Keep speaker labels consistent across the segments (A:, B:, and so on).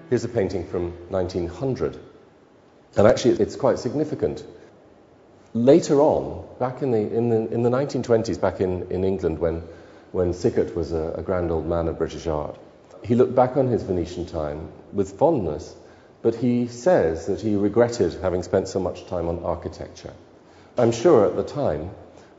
A: Here's a painting from 1900. And actually, it's quite significant. Later on, back in the 1920s, back in England, when Sickert was a grand old man of British art, he looked back on his Venetian time with fondness, but he says that he regretted having spent so much time on architecture. I'm sure at the time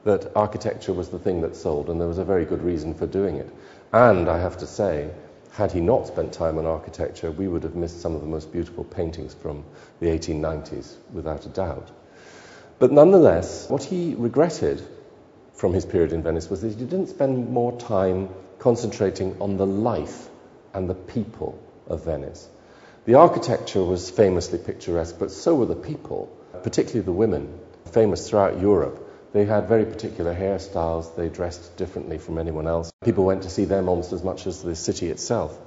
A: that architecture was the thing that sold, and there was a very good reason for doing it. And I have to say, had he not spent time on architecture, we would have missed some of the most beautiful paintings from the 1890s, without a doubt. But nonetheless, what he regretted from his period in Venice was that he didn't spend more time concentrating on the life and the people of Venice. The architecture was famously picturesque, but so were the people, particularly the women, famous throughout Europe. They had very particular hairstyles, they dressed differently from anyone else. People went to see them almost as much as the city itself.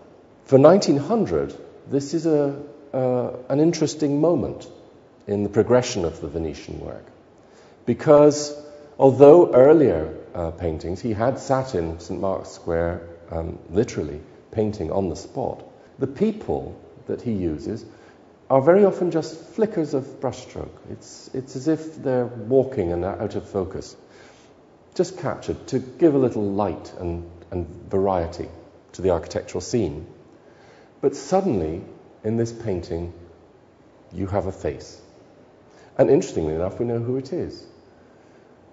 A: For 1900, this is an interesting moment in the progression of the Venetian work, because although earlier paintings, he had sat in St. Mark's Square, literally painting on the spot, the people that he uses are very often just flickers of brushstroke. It's as if they're walking and out of focus, just captured to give a little light and variety to the architectural scene. But suddenly, in this painting, you have a face. And interestingly enough, we know who it is.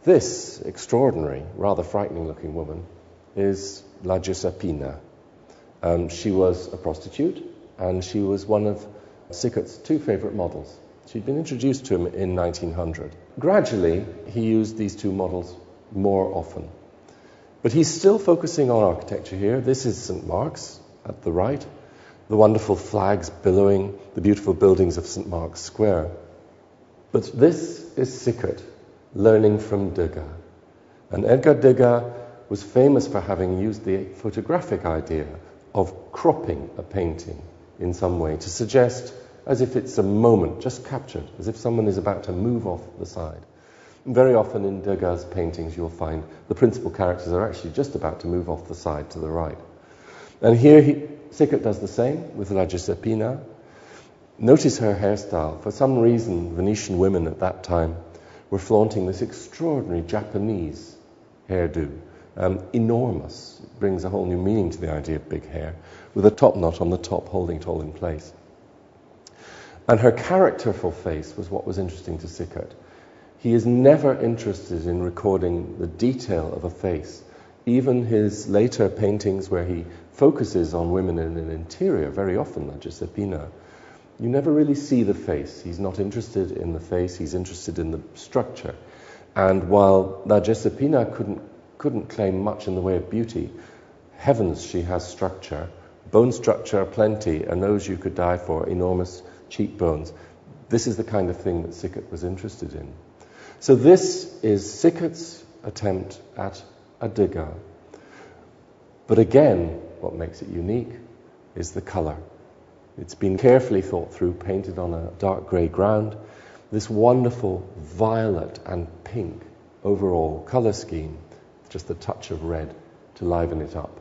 A: This extraordinary, rather frightening-looking woman is La Giuseppina. She was a prostitute, and she was one of Sickert's two favourite models. She'd been introduced to him in 1900. Gradually, he used these two models more often. But he's still focusing on architecture here. This is St. Mark's at the right, the wonderful flags billowing, the beautiful buildings of St. Mark's Square. But this is Sickert learning from Degas. And Edgar Degas was famous for having used the photographic idea of cropping a painting in some way to suggest as if it's a moment just captured, as if someone is about to move off the side. And very often in Degas' paintings you'll find the principal characters are actually just about to move off the side to the right. And here Sickert does the same with La Giuseppina. Notice her hairstyle. For some reason, Venetian women at that time were flaunting this extraordinary Japanese hairdo. Enormous. It brings a whole new meaning to the idea of big hair, with a top knot on the top holding it all in place. And her characterful face was what was interesting to Sickert. He is never interested in recording the detail of a face. Even his later paintings where he focuses on women in an interior, very often, like Giuseppina, you never really see the face. He's not interested in the face, he's interested in the structure. And while La Giuseppina couldn't claim much in the way of beauty, heavens, she has structure. Bone structure, plenty, a nose you could die for, enormous cheekbones. This is the kind of thing that Sickert was interested in. So this is Sickert's attempt at a Degas. But again, what makes it unique is the colour. It's been carefully thought through, painted on a dark grey ground. This wonderful violet and pink overall colour scheme, just a touch of red to liven it up.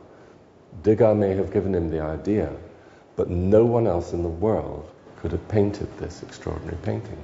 A: Degas may have given him the idea, but no one else in the world could have painted this extraordinary painting.